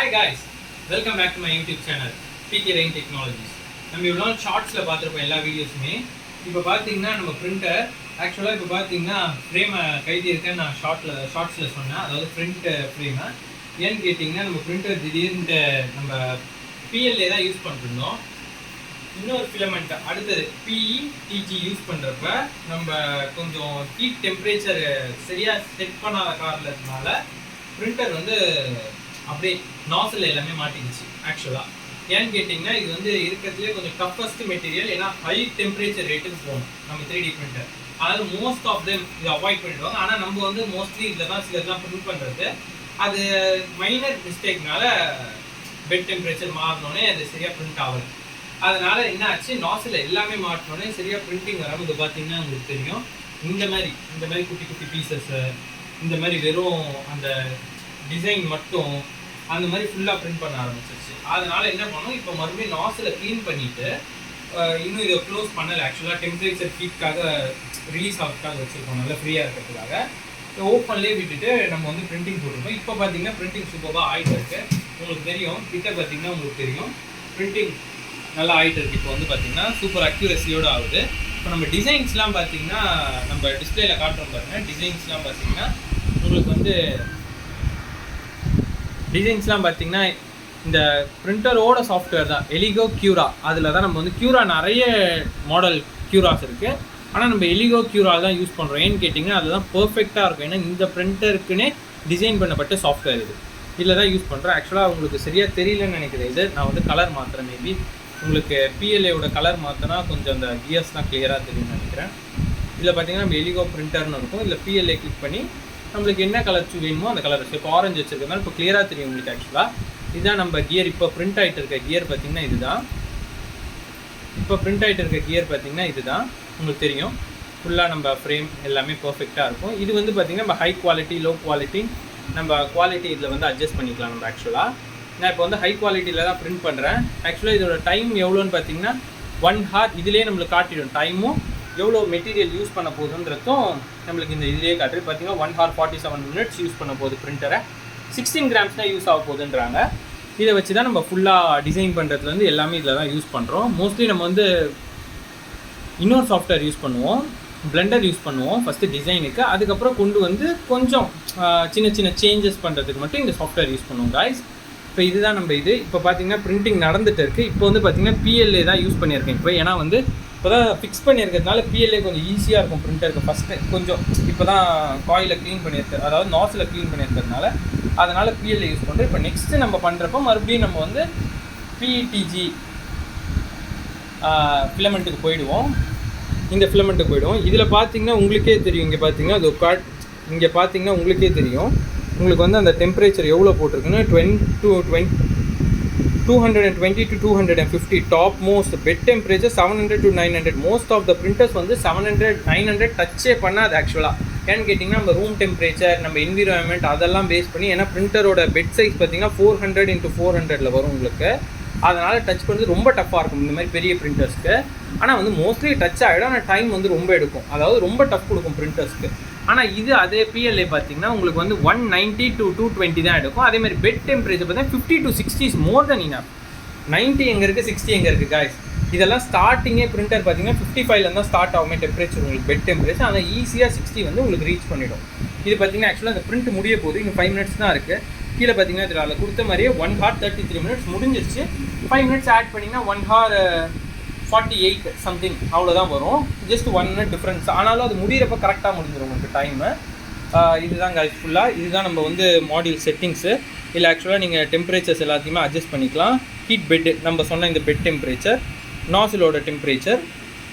Hi guys, welcome back to my YouTube channel PK Rain Technologies. நம்ம இவ்வளோ ஷார்ட்ஸில் பார்த்துருப்போம் எல்லா வீடியோஸுமே. இப்போ பார்த்தீங்கன்னா நம்ம பிரிண்டர் ஆக்சுவலாக இப்போ பார்த்தீங்கன்னா ஃப்ரேமை கைதி இருக்கேன்னு நான் ஷார்ட்ஸில் சொன்னேன். அதாவது பிரிண்ட் ஃப்ரேமை ஏன்னு கேட்டிங்கன்னா நம்ம பிரிண்டர் திடீர்னு நம்ம பிஎல்ஏ தான் யூஸ் பண்ணிருந்தோம். இன்னொரு ஃபிலமெண்ட் அடுத்தது PETG யூஸ் பண்ணுறப்ப நம்ம கொஞ்சம் ஹீட் டெம்பரேச்சர் சரியாக செட் பண்ணாத காரணத்தினால பிரிண்டர் வந்து அப்படியே நாசில் எல்லாமே மாட்டிக்கிச்சு. ஆக்சுவலாக ஏன்னு கேட்டிங்கன்னா இது வந்து இருக்கிறதுலே கொஞ்சம் டஃபஸ்ட் மெட்டீரியல். ஏன்னா ஹை டெம்பரேச்சர் ரேட்டுக்கு போகணும் நம்ம 3D பிரிண்டர். அதாவது மோஸ்ட் ஆஃப் தெம் இதை அவாய்ட் பண்ணிடுவாங்க. ஆனால் நம்ம வந்து மோஸ்ட்லி இதில் தான் சிலர்லாம் பிரிண்ட் பண்ணுறது. அது மைனர் மிஸ்டேக்னால பெட் டெம்பரேச்சர் மாறினோடனே அது சரியாக பிரிண்ட் ஆகலை. அதனால என்ன ஆச்சு, நாசில் எல்லாமே மாட்டினோடனே சரியாக பிரிண்டிங் வராமல் இது பார்த்தீங்கன்னா உங்களுக்கு தெரியும். இந்த மாதிரி குட்டி குட்டி பீசஸ்ஸு இந்த மாதிரி வெறும் அந்த டிசைன் மட்டும் அந்த மாதிரி ஃபுல்லாக பிரிண்ட் பண்ண ஆரம்பிச்சிருச்சு. அதனால என்ன பண்ணோம், இப்போ மறுபடியும் நாசில் க்ளீன் பண்ணிவிட்டு இன்னும் இதை க்ளோஸ் பண்ணலை. ஆக்சுவலாக டெம்பரேச்சர் ஹீட்காக ரிலீஸ் ஆகிறதுக்காக வச்சுருக்கோம், நல்லா ஃப்ரீயாக இருக்கிறதுக்காக. ஓப்பன்லேயே விட்டுட்டு நம்ம வந்து பிரிண்டிங் போட்டிருக்கோம். இப்போ பார்த்தீங்கன்னா பிரிண்டிங் சூப்பராக ஆகிட்டு இருக்கு. உங்களுக்கு தெரியும், கிட்ட பார்த்தீங்கன்னா உங்களுக்கு தெரியும் பிரிண்டிங் நல்லா ஆகிட்டு இருக்கு. இப்போ வந்து பார்த்தீங்கன்னா சூப்பர் அக்யூரஸியோடு ஆகுது. இப்போ நம்ம டிசைன்ஸ்லாம் பார்த்தீங்கன்னா நம்ம டிஸ்பிளேல காட்டுறோம் பாருங்கள். டிசைன்ஸ்லாம் பார்த்தீங்கன்னா உங்களுக்கு வந்து டிசைன்ஸ்லாம் பார்த்தீங்கன்னா இந்த பிரிண்டரோட சாஃப்ட்வேர் தான் எலிகோ கியூரா. அதில் தான் நம்ம வந்து கியூரா நிறைய மாடல் கியூராஸ் இருக்குது. ஆனால் நம்ம எலிகோ கியூரா தான் யூஸ் பண்ணுறோம். ஏன்னு கேட்டிங்கன்னா அதுதான் பர்ஃபெக்டாக இருக்கும். ஏன்னா இந்த பிரிண்டருக்குன்னே டிசைன் பண்ணப்பட்ட சாஃப்ட்வேர் இதில் தான் யூஸ் பண்ணுறோம். ஆக்சுவலாக உங்களுக்கு சரியாக தெரியலன்னு நினைக்கிறேன். இது நான் வந்து கலர் மாற்றுறேன். மேபி உங்களுக்கு பிஎல்ஏவோட கலர் மாற்றினா கொஞ்சம் அந்த கியர்ஸ்லாம் கிளியராக தெரியும்னு நினைக்கிறேன். இதில் பார்த்தீங்கன்னா நம்ம எலிகோ பிரிண்டர்னு இருக்கும். இதில் பிஎல்ஏ கிளிக் பண்ணி நம்மளுக்கு என்ன கலர் வேணுமோ அந்த கலர் வச்சு. இப்போ ஆரஞ்சு வச்சுருக்கனால இப்போ கிளியராக தெரியும் உங்களுக்கு. ஆக்சுவலாக இதுதான் நம்ம கியர். இப்போ பிரிண்ட் ஆகிட்டு இருக்க கியர் பார்த்தீங்கன்னா இதுதான். இப்போ பிரிண்ட் ஆகிட்டு இருக்க கியர் பார்த்தீங்கன்னா இதுதான் உங்களுக்கு தெரியும். ஃபுல்லாக நம்ம ஃப்ரேம் எல்லாமே பர்ஃபெக்டாக இருக்கும். இது வந்து பார்த்திங்கன்னா நம்ம ஹை குவாலிட்டி லோ குவாலிட்டி நம்ம குவாலிட்டி இதில் வந்து அட்ஜஸ்ட் பண்ணிக்கலாம் நம்ம. ஆக்சுவலாக நான் இப்போ வந்து ஹை குவாலிட்டியில் தான் பிரிண்ட் பண்ணுறேன். ஆக்சுவலாக இதோட டைம் எவ்வளோன்னு பார்த்தீங்கன்னா 1 hour இதிலே நம்மளுக்கு காட்டிடும். டைமும் எவ்வளோ மெட்டீரியல் யூஸ் பண்ண போகுதுன்றதும் நம்மளுக்கு இந்த இதிலே காட்டுது. பார்த்தீங்கன்னா 1 hour 47 minutes யூஸ் பண்ண போகுது பிரிண்டரை. 16 grams தான் யூஸ் ஆக போகுதுன்றாங்க. இதை வச்சு தான் நம்ம ஃபுல்லாக டிசைன் பண்ணுறதுலேருந்து எல்லாமே இதில் தான் யூஸ் பண்ணுறோம். மோஸ்ட்லி நம்ம வந்து இன்னொரு சாஃப்ட்வேர் யூஸ் பண்ணுவோம், பிளெண்டர் யூஸ் பண்ணுவோம் ஃபஸ்ட்டு டிசைனுக்கு. அதுக்கப்புறம் கொண்டு வந்து கொஞ்சம் சின்ன சின்ன சேஞ்சஸ் பண்ணுறதுக்கு மட்டும் இந்த சாஃப்ட்வேர் யூஸ் பண்ணுவோம் காய்ஸ். இப்போ இதுதான் நம்ம இது. இப்போ பார்த்தீங்கன்னா பிரிண்டிங் நடந்துகிட்டு இருக்குது. இப்போ வந்து பார்த்திங்கன்னா பிஎல்ஏ தான் யூஸ் பண்ணியிருக்கேன் இப்போ. ஏன்னா வந்து இப்போ தான் ஃபிக்ஸ் பண்ணியிருக்கிறதுனால பிஎல்ஏ கொஞ்சம் ஈஸியாக இருக்கும் பிரிண்டருக்கு. ஃபஸ்ட்டு கொஞ்சம் இப்போ தான் காயிலை க்ளீன் பண்ணியிருக்கு, அதாவது நாசில் க்ளீன் பண்ணியிருக்கிறதுனால அதனால் பிஎல்ஏ யூஸ் பண்ணுறோம். இப்போ நெக்ஸ்ட்டு நம்ம பண்ணுறப்போ மறுபடியும் நம்ம வந்து PETG ஃபிலமெண்ட்டுக்கு போயிடுவோம். இந்த ஃபிலமெண்ட்டுக்கு போயிடுவோம். இதில் பார்த்தீங்கன்னா உங்களுக்கே தெரியும். இங்கே பார்த்தீங்கன்னா அது இங்கே பார்த்தீங்கன்னா உங்களுக்கே தெரியும். உங்களுக்கு வந்து அந்த டெம்பரேச்சர் எவ்வளோ போட்டிருக்குன்னா 220 to 250 top most. Bed temperature 700 to 900. Most of the printers வந்து 700 900 டச்சே பண்ணாது ஆக்சுவலாக. ஏன்னு கேட்டிங்கன்னா நம்ம ரூம் டெம்பரேச்சர் நம்ம என்விரான்மெண்ட் அதெல்லாம் பேஸ் பண்ணி. ஏன்னா பிரிண்டரோட பெட் சைஸ் பார்த்தீங்கன்னா 400 into 400 வரும் உங்களுக்கு. அதனால் டச் பண்ணுறது ரொம்ப டஃப்பாக இருக்கும் இந்த மாதிரி பெரிய பிரிண்டர்ஸ்க்கு. ஆனால் வந்து மோஸ்ட்லி டச் ஆகிடும். ஆனால் டைம் வந்து ரொம்ப எடுக்கும், அதாவது ரொம்ப டஃப் கொடுக்கும் பிரிண்டர்ஸ்க்கு. ஆனால் இது அதே பிஎல்ஏ பார்த்தீங்கன்னா உங்களுக்கு வந்து 190 to 220 தான் எடுக்கும். அதேமாதிரி பெட் டெம்பரேச்சர் பார்த்தீங்கன்னா 50 to 60 is more then enough. 90 எங்கே இருக்குது, 60 எங்கே இருக்குது காய்ஸ். இதெல்லாம் ஸ்டார்டிங்கே பிரிண்டர் பார்த்தீங்கன்னா 55 தான் ஸ்டார்ட் ஆகுமே டெம்பரேச்சர் உங்களுக்கு பெட் டெம்பரேச்சர். ஆனால் ஈஸியாக 60 வந்து உங்களுக்கு ரீச் பண்ணிவிடும். இது பார்த்தீங்கன்னா ஆக்சுவலாக அந்த பிரிண்ட் முடிய போகுது. இன்னும் 5 minutes தான் இருக்குது. கீழே பார்த்தீங்கன்னா இதில் அதில் கொடுத்த மாதிரியே 1 hour 33 minutes முடிஞ்சிருச்சு. 5 minutes ஆட் பண்ணிங்கன்னா 1 hour 48 சம்திங் அவ்வளோதான் வரும். Just 1 minute difference. ஆனாலும் அது முடிகிறப்ப கரெக்டாக முடிஞ்சிடும் உங்களுக்கு டைமு. இதுதான் காய்ஸ் ஃபுல்லாக. இதுதான் நம்ம வந்து மாடியூல் செட்டிங்ஸு. இல்லை ஆக்சுவலாக நீங்கள் டெம்பரேச்சர்ஸ் எல்லாத்தையுமே அட்ஜஸ்ட் பண்ணிக்கலாம். ஹீட் பெட்டு நம்ம சொன்ன இந்த பெட் டெம்பரேச்சர், நாசிலோட டெம்பரேச்சர்,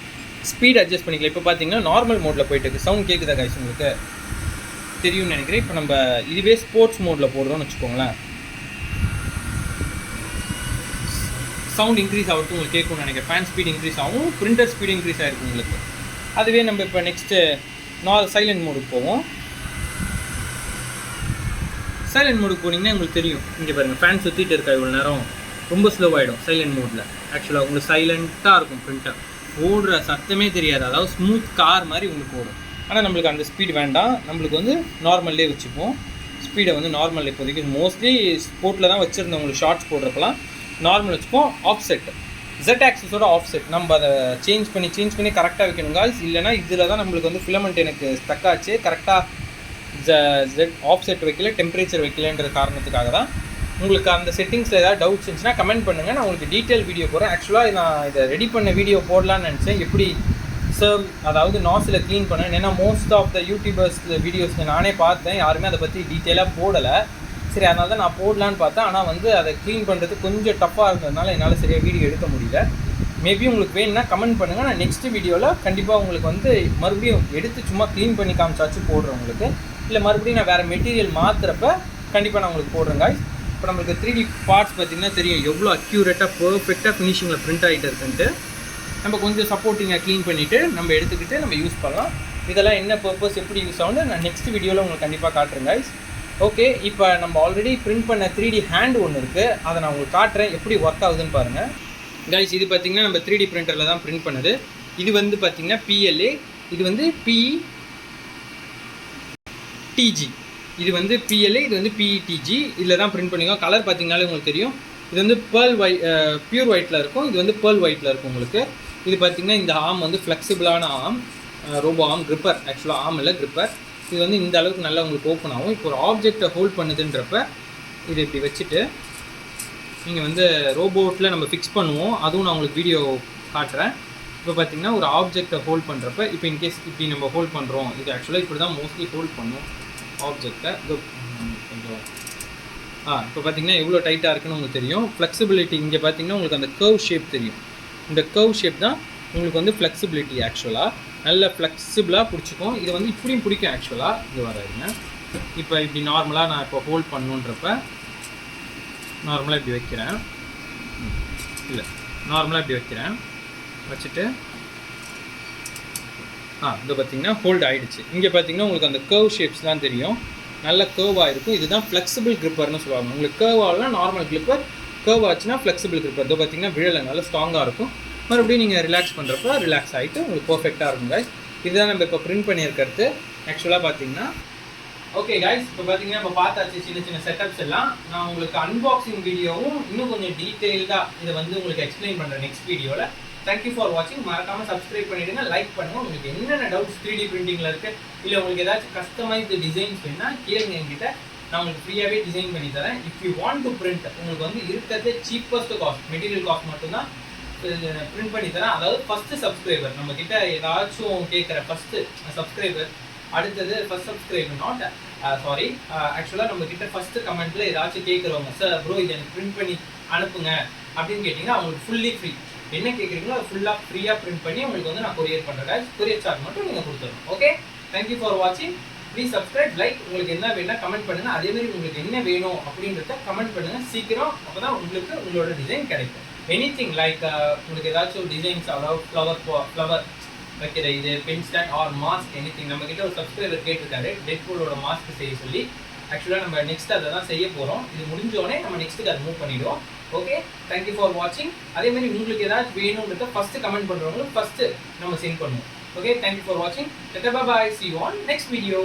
ஸ்பீட் அட்ஜஸ்ட் பண்ணிக்கலாம். இப்போ பார்த்தீங்கன்னா நார்மல் மோடில் போயிட்டு இருக்குது. சவுண்ட் கேட்குதா காய்ஸ் உங்களுக்கு தெரியும்னு நினைக்கிறேன். இப்போ நம்ம இதுவே ஸ்போர்ட்ஸ் மோடில் போடுறோம்னு வச்சுக்கோங்களேன். சவுண்ட் இன்க்ரீஸ் ஆகிறது உங்களுக்கு கேட்கும்னு நினைக்கிறேன். ஃபேன் ஸ்பீட் இன்க்ரீஸ் ஆகும், பிரிண்டர் ஸ்பீடு இன்க்ரீஸ் ஆகிருக்கும் உங்களுக்கு. அதுவே நம்ம இப்போ நெக்ஸ்ட்டு சைலண்ட் மோடுக்கு போவோம். சைலண்ட் மோடுக்கு போனீங்கன்னா உங்களுக்கு தெரியும். இங்கே பாருங்கள் ஃபேன் சுற்றிட்டு இருக்கா இவ்வளோ நேரம். ரொம்ப ஸ்லோவாகிடும் சைலண்ட் மோடில். ஆக்சுவலாக உங்களுக்கு சைலண்ட்டாக இருக்கும் பிரிண்டர். ஓடுற சத்தமே தெரியாது, அதாவது ஸ்மூத் கார் மாதிரி உங்களுக்கு ஓடும். ஆனால் நம்மளுக்கு அந்த ஸ்பீட் வேண்டாம். நம்மளுக்கு வந்து நார்மல்லே வச்சுப்போம். ஸ்பீடை வந்து நார்மல் இப்போதைக்கு மோஸ்ட்லி ஸ்போர்ட்டில் தான் வச்சுருந்தோம். உங்களுக்கு ஷார்ட்ஸ் போடுறப்பலாம் நார்மல் வச்சுப்போம். ஆஃப்செட் Z ஆக்சிஸோட ஆஃப்செட் நம்ம அதை சேஞ்ச் பண்ணி கரெக்டாக வைக்கணும் காய்ஸ். இல்லைனா இதில் தான் நம்மளுக்கு வந்து ஃபிலமெண்ட் எனக்கு ஸ்டக் ஆச்சு. கரெக்டாக Z ஆஃப்செட் வைக்கல, டெம்பரேச்சர் வைக்கலன்ற காரணத்துக்காக தான். உங்களுக்கு அந்த செட்டிங்ஸில் ஏதாவது டவுட்ஸ் இருந்துச்சுன்னா கமெண்ட் பண்ணுங்கள். நான் உங்களுக்கு டீட்டெயில் வீடியோ போடுறேன். ஆக்சுவலாக நான் இதை ரெடி பண்ண வீடியோ போடலான்னு நினச்சேன். எப்படி சர்வ் அதாவது நாஸில் க்ளீன் பண்ணேன். ஏன்னா மோஸ்ட் ஆஃப் த யூடியூபர்ஸ் வீடியோஸில் நானே பார்த்தேன், யாருமே அதை பற்றி டீட்டெயிலாக போடலை. சரி, அதனால தான் நான் போடலான்னு பார்த்தேன். ஆனால் வந்து அதை க்ளீன் பண்ணுறது கொஞ்சம் டஃப்பாக இருந்ததுனால என்னால் சரியாக வீடியோ எடுக்க முடியல. மேபி உங்களுக்கு வேணும்னா கமெண்ட் பண்ணுங்கள். நான் நெக்ஸ்ட் வீடியோவில் கண்டிப்பாக உங்களுக்கு வந்து மறுபடியும் எடுத்து சும்மா க்ளீன் பண்ணி காமிச்சாச்சு போடுறேன் உங்களுக்கு. இல்லை மறுபடியும் நான் வேறு மெட்டீரியல் மாற்றுறப்ப கண்டிப்பாக நான் உங்களுக்கு போடுறேன் காய்ஸ். இப்போ நம்மளுக்கு 3D பார்ட்ஸ் பார்த்திங்கன்னா தெரியும் எவ்வளோ அக்யூரேட்டாக பர்ஃபெக்டாக ஃபினிஷிங்கில் பிரிண்ட் ஆகிட்டு இருக்குன்ட்டு. நம்ம கொஞ்சம் சப்போர்ட்டிங்காக க்ளீன் பண்ணிவிட்டு நம்ம எடுத்துக்கிட்டு நம்ம யூஸ் பண்ணலாம். இதெல்லாம் என்ன பர்பஸ் எப்படி யூஸ் ஆகும்னு நான் நெக்ஸ்ட் வீடியோவில் உங்களுக்கு கண்டிப்பாக காட்டுறேன் காய்ஸ். ஓகே, இப்போ நம்ம ஆல்ரெடி பிரிண்ட் பண்ண 3D ஹேண்ட் ஒன்று இருக்குது, அதை நான் உங்களுக்கு காட்டுறேன் எப்படி ஒர்க் ஆகுதுன்னு பாருங்கள் கைஸ். இது பார்த்திங்கன்னா நம்ம 3D பிரிண்டரில் தான் பிரிண்ட் பண்ணது. இது வந்து பார்த்திங்கன்னா PLA, இது வந்து PETG. இது வந்து PLA, இது வந்து PETG. இதில் தான் பிரிண்ட் பண்ணிக்கோங்க. கலர் பார்த்திங்கனாலே உங்களுக்கு தெரியும். இது வந்து பியூர் ஒயிட்டில் இருக்கும், இது வந்து பேர்ல் ஒயிட்டில் இருக்கும் உங்களுக்கு. இது பார்த்திங்கன்னா இந்த ஆர்ம் வந்து ஃப்ளெக்சிபிளான ஆர்ம், ரோபோ ஆர்ம், கிரிப்பர். ஆக்சுவலாக ஆர்ம் இல்லை கிரிப்பர். இது வந்து இந்த அளவுக்கு நல்லா உங்களுக்கு ஓப்பன் ஆகும். இப்போ ஒரு ஆப்ஜெக்டை ஹோல்ட் பண்ணுதுன்றப்ப இது இப்படி வச்சுட்டு நீங்கள் வந்து ரோபோட்டில் நம்ம ஃபிக்ஸ் பண்ணுவோம். அதுவும் நான் உங்களுக்கு வீடியோ காட்டுறேன். இப்போ பார்த்தீங்கன்னா ஒரு ஆப்ஜெக்டை ஹோல்ட் பண்ணுறப்ப இப்போ இன்கேஸ் இப்படி நம்ம ஹோல்ட் பண்ணுறோம். இது ஆக்சுவலாக இப்படி தான் மோஸ்ட்லி ஹோல்ட் பண்ணும் ஆப்ஜெக்டை. இது கொஞ்சம் இப்போ பார்த்தீங்கன்னா எவ்வளோ டைட்டாக இருக்குன்னு உங்களுக்கு தெரியும். ஃப்ளெக்சிபிலிட்டி இங்கே பார்த்தீங்கன்னா உங்களுக்கு அந்த கர்வ் ஷேப் தெரியும். இந்த கர்வ் ஷேப் தான் உங்களுக்கு வந்து ஃப்ளெக்சிபிலிட்டி. ஆக்சுவலாக நல்ல ஃப்ளெக்சிபிளாக பிடிச்சிக்கும். இது வந்து இப்படியும் பிடிக்கும் ஆக்சுவலாக. இது வராதுங்க. இப்போ இப்படி நார்மலாக நான் இப்போ ஹோல்ட் பண்ணுன்றப்ப நார்மலாக இப்படி வைக்கிறேன். இல்லை, நார்மலாக இப்படி வைக்கிறேன். வச்சுட்டு இது பார்த்திங்கன்னா ஹோல்ட் ஆகிடுச்சு. இங்கே பார்த்திங்கன்னா உங்களுக்கு அந்த கர்வ் ஷேப்ஸ்லாம் தெரியும். நல்ல கர்வாக இருக்கும். இதுதான் ஃப்ளெக்சிபிள் கிரிப்பர்னு சொல்லுவாங்க. உங்களுக்கு கர்வ் ஆகலாம் நார்மல் கிரிப்பர், கர்வ் ஆச்சுன்னா ஃப்ளெக்சிபிள் கிரிப்பர். இதோ பார்த்திங்கன்னா விழலை நல்லா ஸ்ட்ராங்காக இருக்கும். மறுபடியும் நீங்கள் ரிலாக்ஸ் பண்ணுறப்ப ரிலாக்ஸ் ஆகிட்டு உங்களுக்கு பர்ஃபெக்டாக இருக்கும் காய்ஸ். இதுதான் நம்ம இப்போ பிரிண்ட் பண்ணியிருக்கிறது ஆக்சுவலாக பார்த்தீங்கன்னா. ஓகே காய்ஸ், இப்போ பார்த்தீங்கன்னா இப்போ பார்த்தாச்சு சின்ன சின்ன செட்டப்ஸ் எல்லாம். நான் உங்களுக்கு அன்பாக்சிங் வீடியோவும் இன்னும் கொஞ்சம் டீட்டெயில்டாக இதை வந்து உங்களுக்கு எக்ஸ்பிளைன் பண்ணுறேன் நெக்ஸ்ட் வீடியோவில். தேங்க்யூ ஃபார் வாட்சிங். மறக்காமல் சப்ஸ்கிரைப் பண்ணிவிடுங்க, லைக் பண்ணுங்கள். உங்களுக்கு என்னென்ன டவுட்ஸ் 3D பிரிண்டிங்கில் இருக்குது, இல்லை உங்களுக்கு ஏதாச்சும் கஸ்டமைஸ்டு டிசைன்ஸ் வேணுன்னா கேளுங்க என்கிட்ட. நான் உங்களுக்கு ஃப்ரீயாகவே டிசைன் பண்ணி தரேன். If you want to print, உங்களுக்கு வந்து இருக்கிறதே சீப்பஸ்ட் காஸ்ட், மெட்டீரியல் காஸ்ட் மட்டும்தான் பிரிண்ட் பண்ணி தரேன். அதாவது ஃபஸ்ட்டு சப்ஸ்கிரைபர் நம்மக்கிட்ட ஏதாச்சும் கேட்குற ஃபஸ்ட்டு சப்ஸ்கிரைபர், அடுத்தது ஃபஸ்ட் சப்ஸ்கிரைபர் நாட் சாரி ஆக்சுவலாக நம்மக்கிட்ட ஃபஸ்ட்டு கமெண்ட்டில் ஏதாச்சும் கேட்குறவங்க, சார் ப்ரோ இதை எனக்கு பிரிண்ட் பண்ணி அனுப்புங்க அப்படின்னு கேட்டிங்கன்னா அவங்களுக்கு ஃபுல்லி ஃப்ரீ. என்ன கேட்குறீங்களோ அது ஃபுல்லாக ஃப்ரீயாக பிரிண்ட் பண்ணி உங்களுக்கு வந்து நான் கொரியர் பண்ணுறேன். கொரியர் சார்ஜ் மட்டும் நீங்கள் கொடுத்துடணும். ஓகே, தேங்க்யூ ஃபார் வாட்சிங். Please subscribe, like. உங்களுக்கு என்ன வேணும்னா கமெண்ட் பண்ணுங்கள். அதேமாதிரி உங்களுக்கு என்ன வேணும் அப்படின்றத கமெண்ட் பண்ணுங்கள் சீக்கிரம். அப்போ தான் உங்களுக்கு உங்களோட டிசைன் கிடைக்கும். எனிதிங் லைக் உங்களுக்கு ஏதாச்சும் டிசைன்ஸ், அதாவது ஃப்ளவர் வைக்கிற இது, pen stand or mask, anything. நம்மக்கிட்ட ஒரு சப்ஸ்கிரைபர் கேட்டிருக்காரு டெட்பூலோட மாஸ்க் செய்ய சொல்லி. ஆக்சுவலாக நம்ம நெக்ஸ்ட் அதை தான் செய்ய போகிறோம். இது முடிஞ்சோடனே நம்ம நெக்ஸ்ட்டுக்கு அதை மூவ் பண்ணிவிடுவோம். ஓகே, தேங்க்யூ ஃபார் வாட்சிங். அதேமாதிரி உங்களுக்கு ஏதாச்சும் வேணுன்றத ஃபஸ்ட்டு கமெண்ட் பண்ணுறவங்களுக்கு ஃபஸ்ட்டு நம்ம சென்ட் பண்ணுவோம். ஓகே, தேங்க்யூ ஃபார் வாட்சிங். பாய், see you on next video.